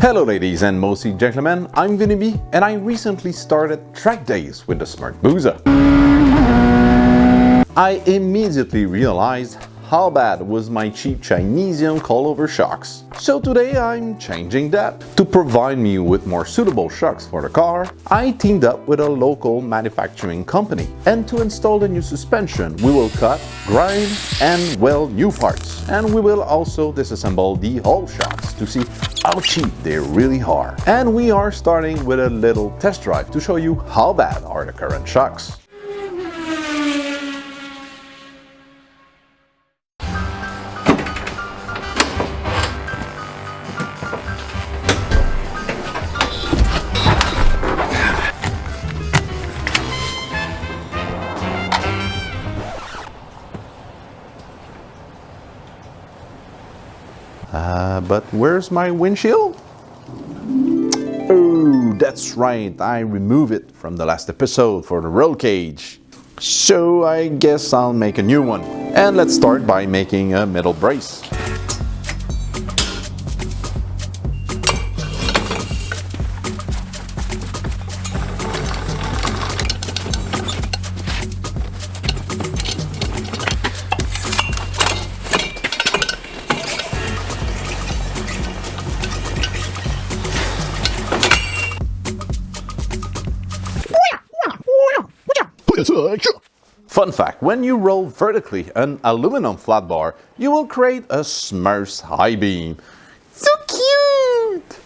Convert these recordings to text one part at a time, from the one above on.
Hello ladies and mostly gentlemen, I'm Vinny and I recently started track days with the Smart-Busa. I immediately realized how bad was my cheap Chinesium coilover shocks. So today I'm changing that. To provide me with more suitable shocks for the car, I teamed up with a local manufacturing company. And to install the new suspension, we will cut, grind and weld new parts. And we will also disassemble the whole shocks to see how cheap they really are. And we are starting with a little test drive to show you how bad are the current shocks. But where's my windshield? Oh, that's right, I removed it from the last episode for the roll cage. So I guess I'll make a new one. And let's start by making a metal brace. Fun fact, when you roll vertically an aluminum flat bar, you will create a Smurfs high beam. So cute!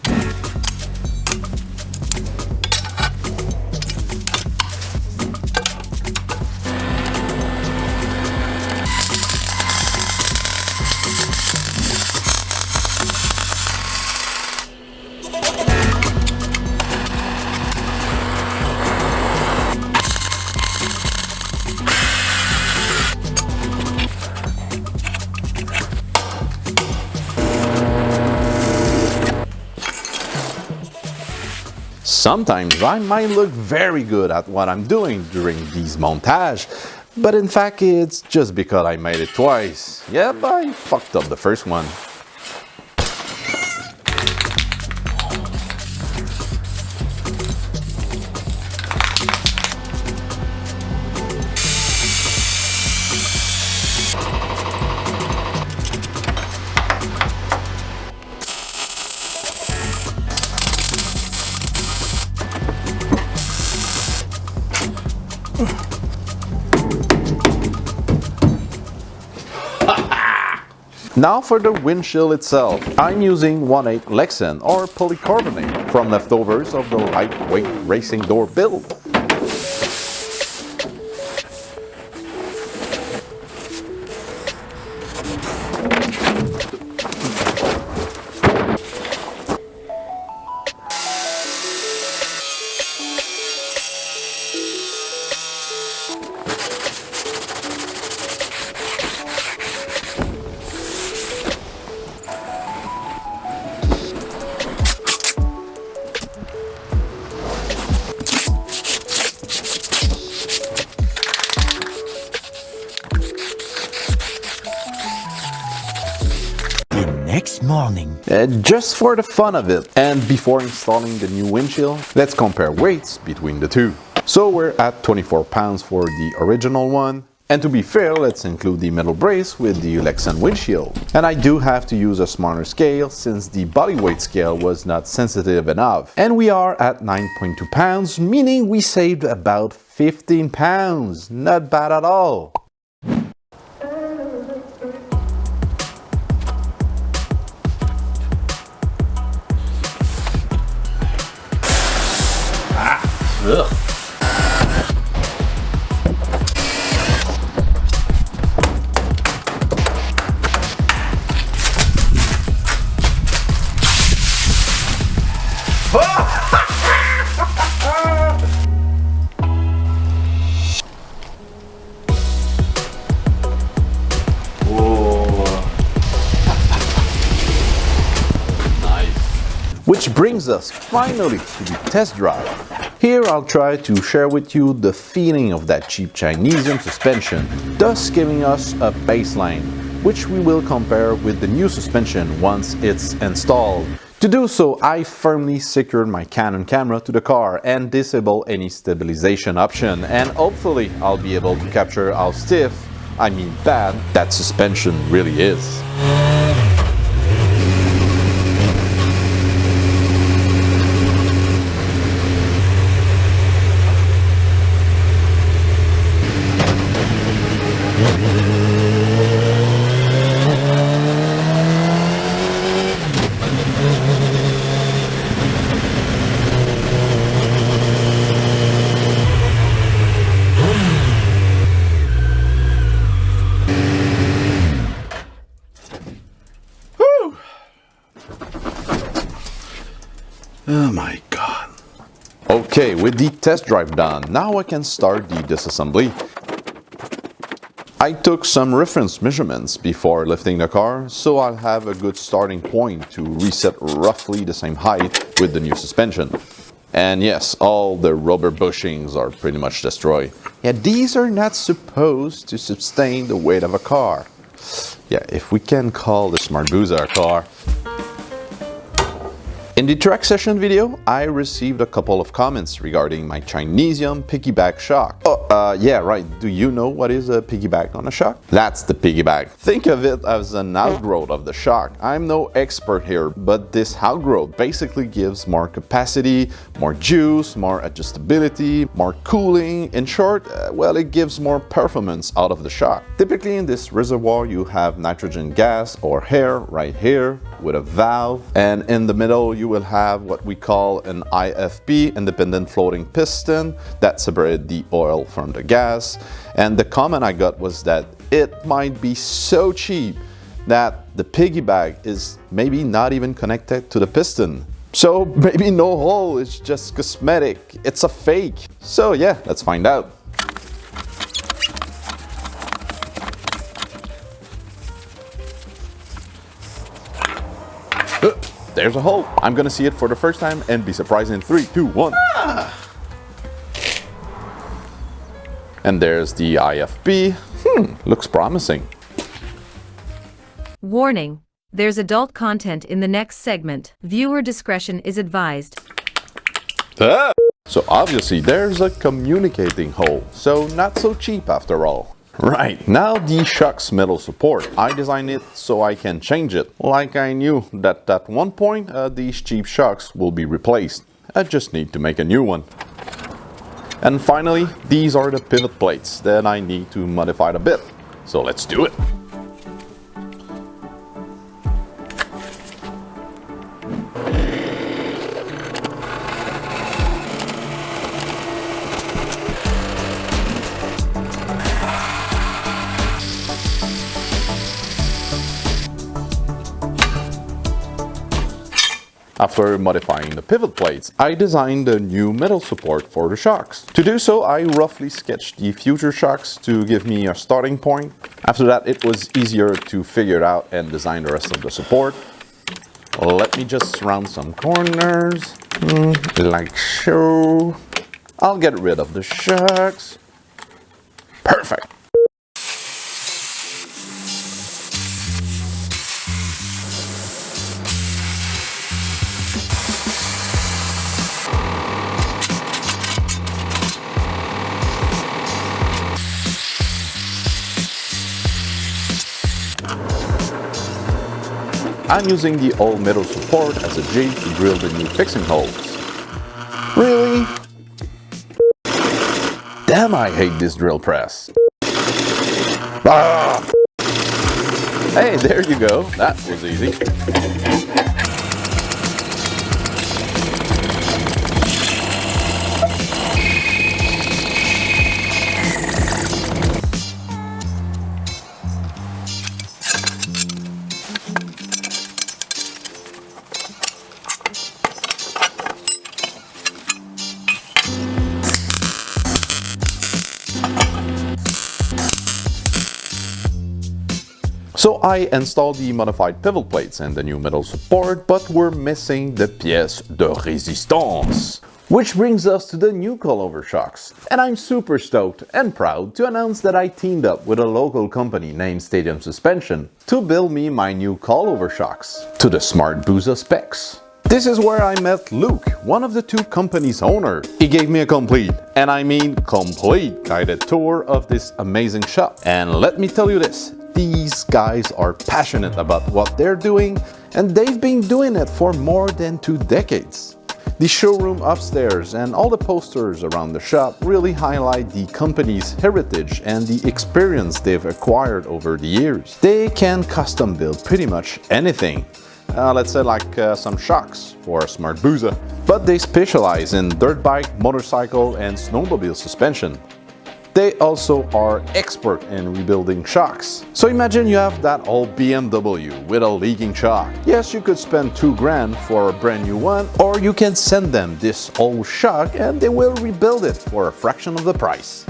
Sometimes I might look very good at what I'm doing during these montage, but in fact it's just because I made it twice. Yep, I fucked up the first one. Now for the windshield itself, I'm using 1/8 Lexan or polycarbonate from leftovers of the lightweight racing door build. Next morning. Just for the fun of it, and before installing the new windshield, let's compare weights between the two. So we're at 24 pounds for the original one, and to be fair, let's include the metal brace with the Lexan windshield. And I do have to use a smaller scale since the body weight scale was not sensitive enough. And we are at 9.2 pounds, meaning we saved about 15 pounds. Not bad at all. Ugh. Which brings us finally to the test drive. Here I'll try to share with you the feeling of that cheap Chinesium suspension, thus giving us a baseline, which we will compare with the new suspension once it's installed, To do so, I firmly secured my Canon camera to the car and disable any stabilization option, and hopefully I'll be able to capture how stiff, I mean bad, that suspension really is. Oh my god. Okay, with the test drive done, now I can start the disassembly. I took some reference measurements before lifting the car, so I'll have a good starting point to reset roughly the same height with the new suspension. And yes, all the rubber bushings are pretty much destroyed. Yeah, these are not supposed to sustain the weight of a car. Yeah, if we can call the Smart-Busa a car. In the track session video, I received a couple of comments regarding my Chinesium piggyback shock. Yeah, right. Do you know what is a piggyback on a shock? That's the piggyback. Think of it as an outgrowth of the shock. I'm no expert here, but this outgrowth basically gives more capacity, more juice, more adjustability, more cooling. In short, well, it gives more performance out of the shock. Typically in this reservoir, you have nitrogen gas or air right here with a valve, and in the middle you will have what we call an IFP, independent floating piston, that separates the oil from the gas. And the comment I got was that it might be so cheap that the piggyback is maybe not even connected to the piston. So maybe no hole is just cosmetic, it's a fake. So yeah, let's find out. There's a hole. I'm gonna see it for the first time and be surprised in 3, 2, 1. And there's the IFP. Looks promising. Warning: there's adult content in the next segment. Viewer discretion is advised. So obviously there's a communicating hole, so not so cheap after all. Right, now the shock's metal support. I designed it so I can change it. Like I knew that at one point these cheap shocks will be replaced. I just need to make a new one. And finally, these are the pivot plates that I need to modify a bit. So let's do it. After modifying the pivot plates, I designed a new metal support for the shocks. To do so, I roughly sketched the future shocks to give me a starting point. After that, it was easier to figure it out and design the rest of the support. Let me just round some corners, like so. I'll get rid of the shocks. Perfect. I'm using the old metal support as a jig to drill the new fixing holes. Really? Damn, I hate this drill press. Ah! Hey, there you go. That was easy. So I installed the modified pivot plates and the new metal support, but we're missing the pièce de résistance. Which brings us to the new coilover shocks. And I'm super stoked and proud to announce that I teamed up with a local company named Stadium Suspension to build me my new coilover shocks to the Smart-Busa specs. This is where I met Luke, one of the two companies' owner. He gave me a complete, and I mean complete, guided tour of this amazing shop. And let me tell you this, these guys are passionate about what they're doing, and they've been doing it for more than 2 decades. The showroom upstairs and all the posters around the shop really highlight the company's heritage and the experience they've acquired over the years. They can custom build pretty much anything. Let's say like some shocks for a Smart-Busa. But they specialize in dirt bike, motorcycle and snowmobile suspension. They also are expert in rebuilding shocks. So imagine you have that old BMW with a leaking shock. Yes, you could spend 2 grand for a brand new one, or you can send them this old shock and they will rebuild it for a fraction of the price.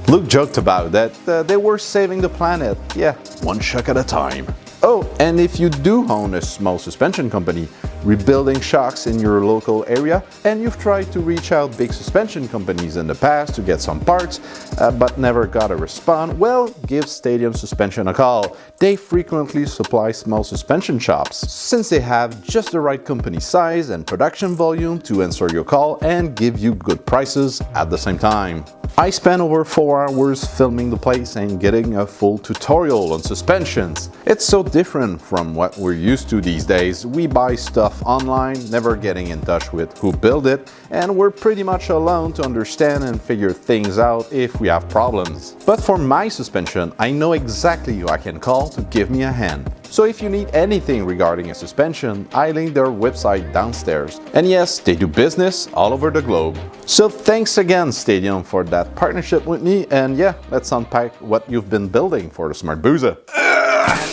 Luke joked about that they were saving the planet, yeah, 1 shock at a time. Oh, and if you do own a small suspension company rebuilding shocks in your local area, and you've tried to reach out big suspension companies in the past to get some parts, but never got a response, well, give Stadium Suspension a call. They frequently supply small suspension shops, since they have just the right company size and production volume to answer your call and give you good prices at the same time. I spent over 4 hours filming the place and getting a full tutorial on suspensions. It's so different from what we're used to these days. We buy stuff online, never getting in touch with who built it, and we're pretty much alone to understand and figure things out if we have problems. But for my suspension, I know exactly who I can call to give me a hand. So if you need anything regarding a suspension, I link their website downstairs. And yes, they do business all over the globe. So thanks again, Stadium, for that partnership with me, and yeah, let's unpack what you've been building for the Smart-Busa.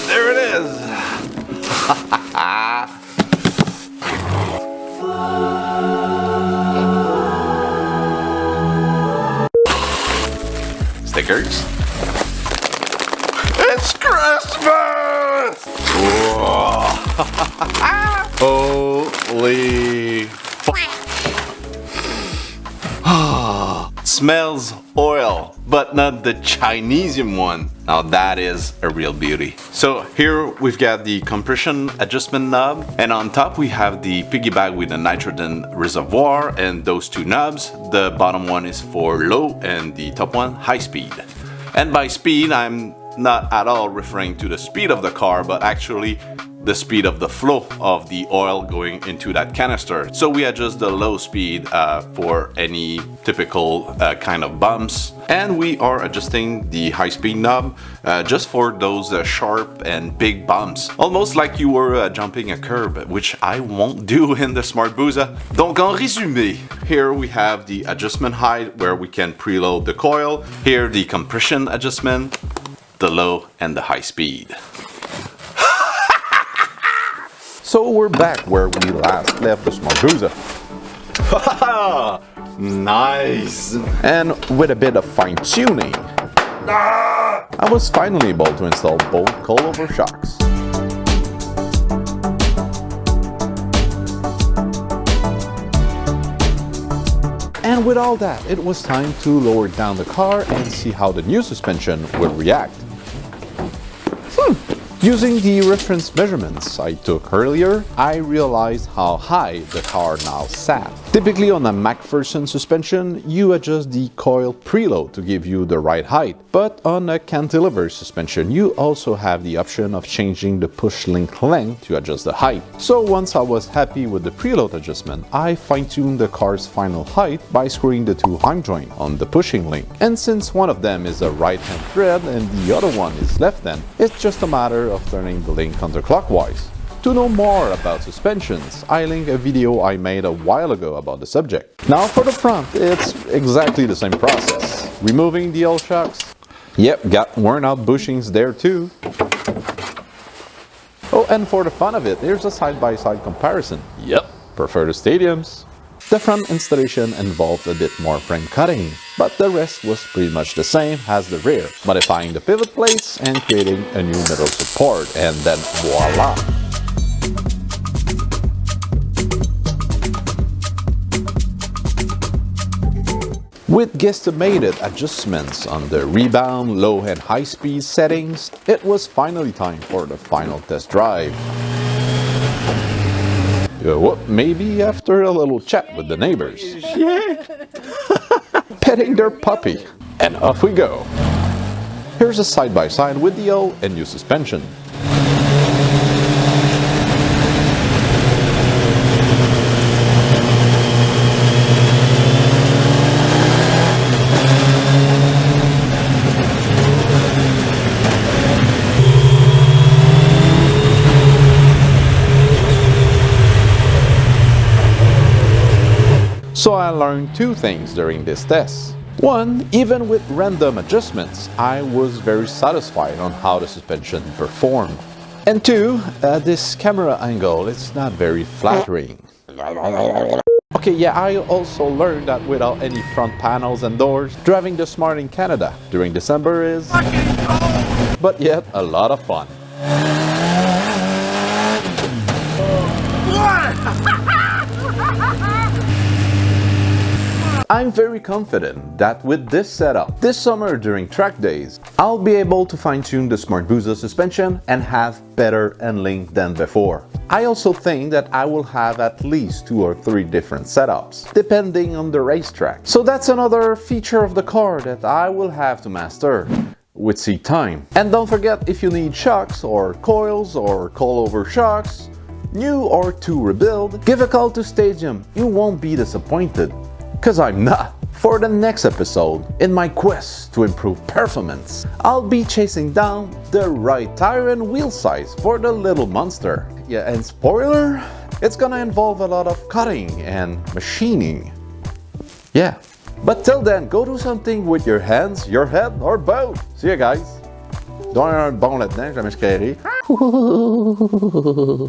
There it is! Stickers. It's Christmas! Holy smells oil, but not the Chinesium one. Now that is a real beauty. So here we've got the compression adjustment knob, and on top we have the piggyback with the nitrogen reservoir and those 2 knobs. The bottom one is for low and the top one high speed. And by speed, I'm not at all referring to the speed of the car, but actually the speed of the flow of the oil going into that canister. So we adjust the low speed for any typical kind of bumps, and we are adjusting the high speed knob just for those sharp and big bumps, almost like you were jumping a curb, which I won't do in the Smart-Busa. Donc en résumé, here we have the adjustment height where we can preload the coil, here the compression adjustment, the low and the high speed. So we're back where we last left the Smart-Busa. Nice! And with a bit of fine-tuning, I was finally able to install both coilover shocks. And with all that, it was time to lower down the car and see how the new suspension would react. Using the reference measurements I took earlier, I realized how high the car now sat. Typically on a McPherson suspension, you adjust the coil preload to give you the right height, but on a cantilever suspension, you also have the option of changing the push link length to adjust the height. So once I was happy with the preload adjustment, I fine-tuned the car's final height by screwing the 2 arm joints on the pushing link. And since one of them is a right-hand thread and the other one is left-hand, it's just a matter of turning the link counterclockwise. To know more about suspensions, I link a video I made a while ago about the subject. Now for the front, it's exactly the same process. Removing the old shocks. Yep, got worn out bushings there too. Oh, and for the fun of it, here's a side-by-side comparison. Yep, prefer the Stadiums. The front installation involved a bit more frame cutting, but the rest was pretty much the same as the rear, modifying the pivot plates and creating a new metal support, and then voila! With guesstimated adjustments on the rebound, low and high speed settings, it was finally time for the final test drive. Well, maybe after a little chat with the neighbors. Yeah. Petting their puppy. And off we go. Here's a side-by-side with the old and new suspension. So I learned two things during this test. One, even with random adjustments, I was very satisfied on how the suspension performed. And two, this camera angle is not very flattering. Okay, yeah, I also learned that without any front panels and doors, driving the Smart in Canada during December is but yet a lot of fun. I'm very confident that with this setup, this summer during track days, I'll be able to fine-tune the Smart-Busa suspension and have better handling than before. I also think that I will have at least 2 or 3 different setups, depending on the racetrack. So that's another feature of the car that I will have to master with seat time. And don't forget, if you need shocks or coils or coilover shocks, new or to rebuild, give a call to Stadium. You won't be disappointed. Cause I'm not. For the next episode, in my quest to improve performance, I'll be chasing down the right tire and wheel size for the little monster. Yeah, and spoiler, it's gonna involve a lot of cutting and machining. Yeah, but till then, go do something with your hands, your head, or both. See ya guys. Donne un bon là-dedans, je vais m'escairer.